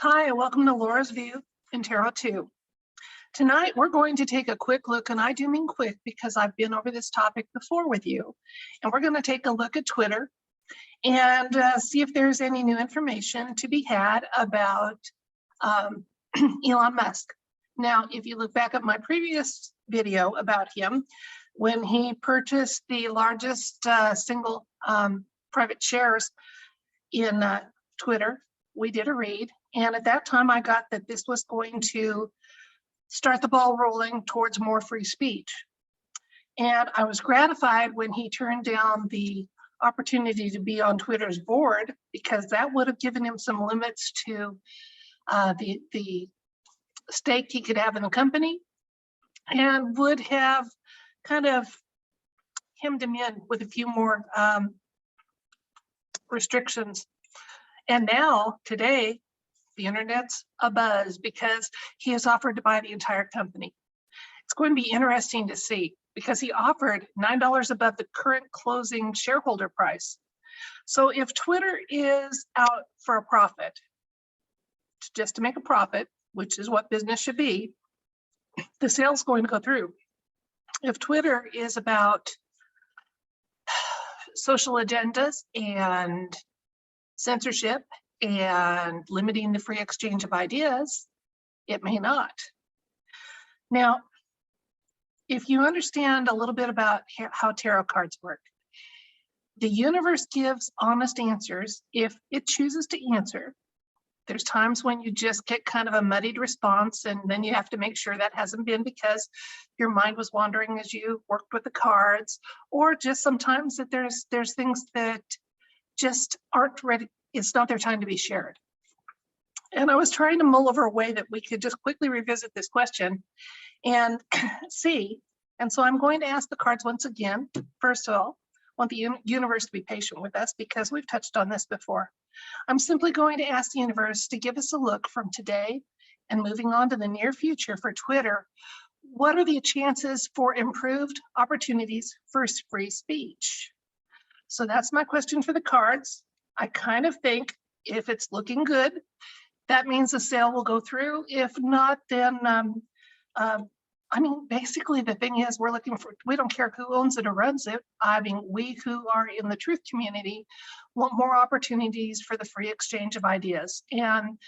Hi, and welcome to Laura's View in Tarot 2. Tonight, we're going to take a quick look, and I do mean quick because I've been over this topic before with you. And we're going to take a look at Twitter and see if there's any new information to be had about Elon Musk. Now, if you look back at my previous video about him, when he purchased the largest single private shares in Twitter, we did a read. And at that time, I got that this was going to start the ball rolling towards more free speech. And I was gratified when he turned down the opportunity to be on Twitter's board, because that would have given him some limits to the stake he could have in the company, and would have kind of hemmed him in with a few more restrictions. And now, today, the internet's abuzz because he has offered to buy the entire company. It's going to be interesting to see because he offered $9 above the current closing shareholder price. So if Twitter is out for a profit, just to make a profit, which is what business should be, the sale's going to go through. If Twitter is about social agendas and censorship and limiting the free exchange of ideas, it may not. Now, if you understand a little bit about how tarot cards work, the universe gives honest answers if it chooses to answer. There's times when you just get kind of a muddied response, and then you have to make sure that hasn't been because your mind was wandering as you worked with the cards, or just sometimes that there's things that just aren't ready. It's not their time to be shared. And I was trying to mull over a way that we could just quickly revisit this question and see. And so I'm going to ask the cards once again. First of all, I want the universe to be patient with us because we've touched on this before. I'm simply going to ask the universe to give us a look from today and moving on to the near future for Twitter. What are the chances for improved opportunities for free speech? So that's my question for the cards. I kind of think if it's looking good, that means the sale will go through. If not, then, I mean, basically the thing is we're looking for, we don't care who owns it or runs it. I mean, we who are in the truth community want more opportunities for the free exchange of ideas. And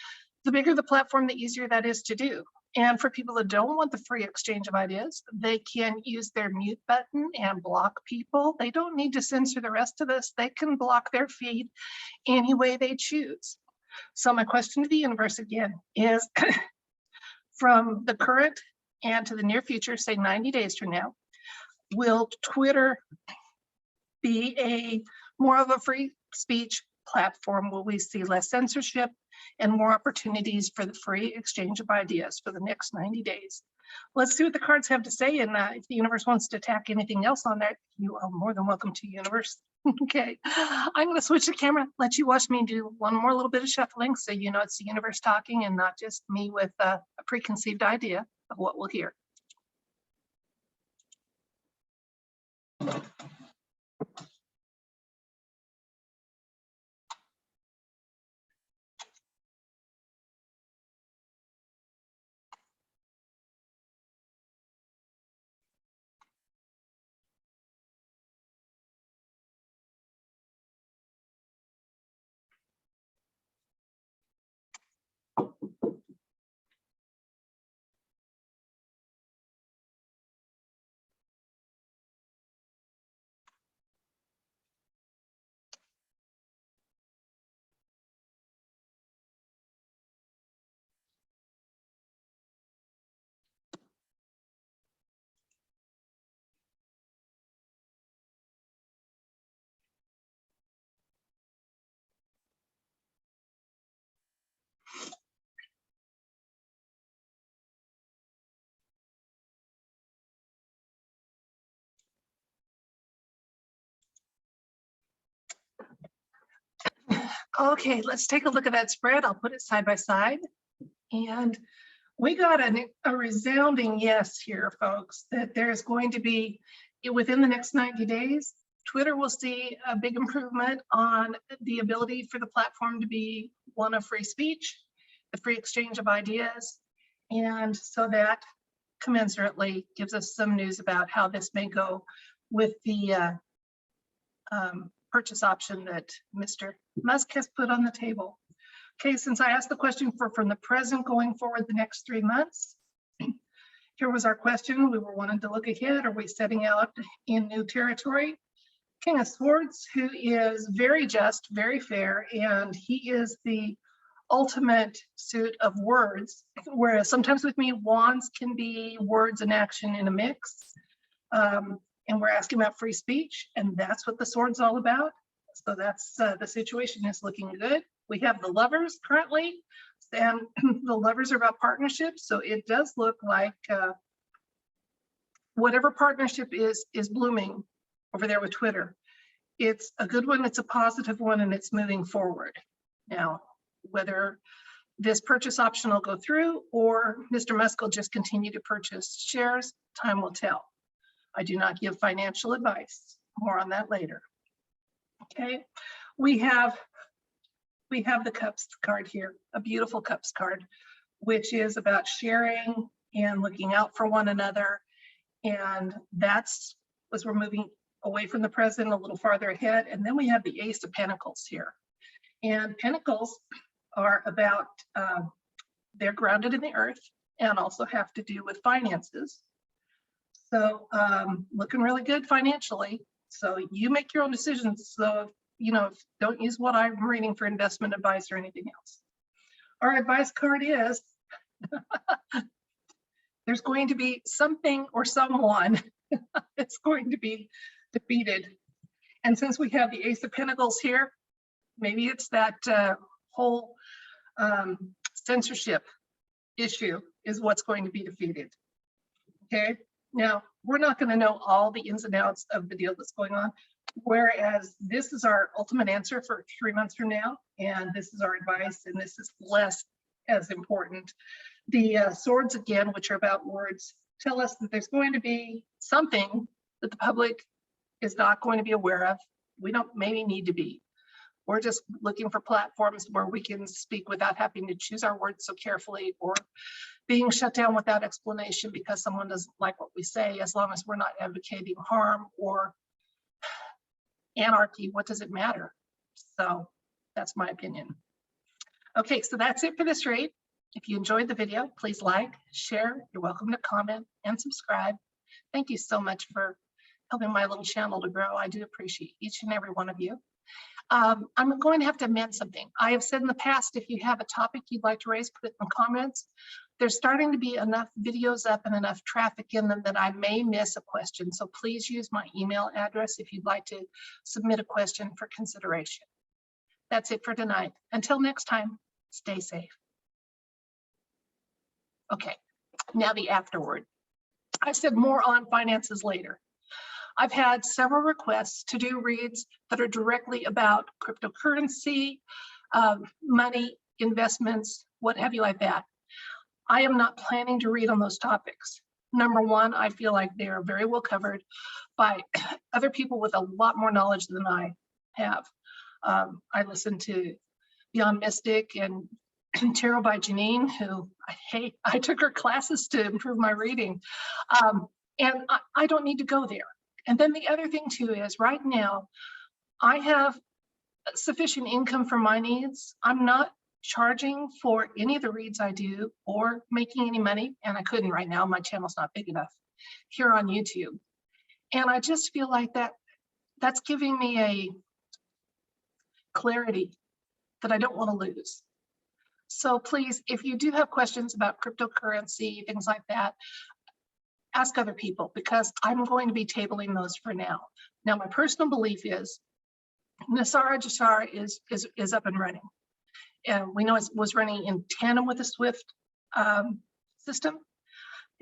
the bigger the platform, the easier that is to do. And for people that don't want the free exchange of ideas, they can use their mute button and block people. They don't need to censor the rest of us. They can block their feed any way they choose. So my question to the universe again is from the current and to the near future, say 90 days from now, will Twitter be a more of a free speech platform? Will we see less censorship and more opportunities for the free exchange of ideas for the next 90 days? Let's see what the cards have to say, and if the universe wants to tack anything else on there, you are more than welcome to, universe. Okay, I'm going to switch the camera, let you watch me do one more little bit of shuffling so you know it's the universe talking and not just me with a preconceived idea of what we'll hear. Okay, let's take a look at that spread. I'll put it side by side. And we got a resounding yes here, folks, that there's going to be, within the next 90 days, Twitter will see a big improvement on the ability for the platform to be one of free speech the free exchange of ideas. And so that commensurately gives us some news about how this may go with the purchase option that Mr. Musk has put on the table. Okay, since I asked the question from the present going forward the next 3 months, here was our question. We were wanting to look ahead. Are we setting out in new territory? King of Swords, who is very just, very fair, and he is the ultimate suit of words, whereas sometimes with me, wands can be words and action in a mix. And we're asking about free speech, and that's what the sword's all about. So that's the situation is looking good. We have the lovers currently, and the lovers are about partnerships. So it does look like whatever partnership is blooming over there with Twitter. It's a good one, it's a positive one, and it's moving forward. Now, whether this purchase option will go through or Mr. Musk will just continue to purchase shares, time will tell. I do not give financial advice. More on that later. Okay, we have the Cups card here, a beautiful Cups card, which is about sharing and looking out for one another. And that's as we're moving away from the present a little farther ahead. And then we have the Ace of Pentacles here. And Pentacles are about, they're grounded in the earth and also have to do with finances. So looking really good financially. So you make your own decisions. So, you know, don't use what I'm reading for investment advice or anything else. Our advice card is, there's going to be something or someone that's going to be defeated. And since we have the Ace of Pentacles here, maybe it's that whole censorship issue is what's going to be defeated. Okay, now we're not going to know all the ins and outs of the deal that's going on, whereas this is our ultimate answer for 3 months from now, and this is our advice, and this is less as important. The swords, again, which are about words, tell us that there's going to be something that the public is not going to be aware of. We don't maybe need to be. We're just looking for platforms where we can speak without having to choose our words so carefully or being shut down without explanation because someone doesn't like what we say, as long as we're not advocating harm or anarchy. What does it matter? So that's my opinion. Okay, so that's it for this read. If you enjoyed the video, please like, share. You're welcome to comment and subscribe. Thank you so much for helping my little channel to grow. I do appreciate each and every one of you. I'm going to have to amend something. I have said in the past, if you have a topic you'd like to raise, put it in the comments. There's starting to be enough videos up and enough traffic in them that I may miss a question. So please use my email address if you'd like to submit a question for consideration. That's it for tonight. Until next time, stay safe. Okay, now the afterword. I said more on finances later. I've had several requests to do reads that are directly about cryptocurrency, money, investments, what have you like that. I am not planning to read on those topics. Number one, I feel like they are very well covered by other people with a lot more knowledge than I have. I listened to Beyond Mystic and Tarot by Janine, who I took her classes to improve my reading. And I don't need to go there. And then the other thing too is right now, I have sufficient income for my needs. I'm not charging for any of the reads I do or making any money. And I couldn't right now, my channel's not big enough here on YouTube. And I just feel like that's giving me a clarity that I don't want to lose. So please, if you do have questions about cryptocurrency, things like that, ask other people because I'm going to be tabling those for now. Now, my personal belief is NESARA GESARA is up and running. And we know it was running in tandem with the SWIFT system,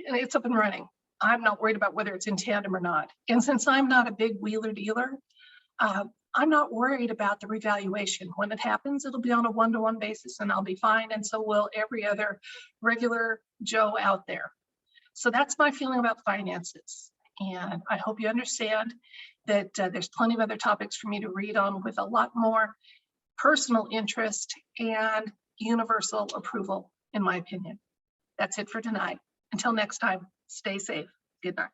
and it's up and running. I'm not worried about whether it's in tandem or not. And since I'm not a big wheeler dealer, I'm not worried about the revaluation. When it happens, it'll be on a one-to-one basis and I'll be fine. And so will every other regular Joe out there. So that's my feeling about finances. And I hope you understand that there's plenty of other topics for me to read on with a lot more personal interest and universal approval, in my opinion. That's it for tonight. Until next time, stay safe. Good night.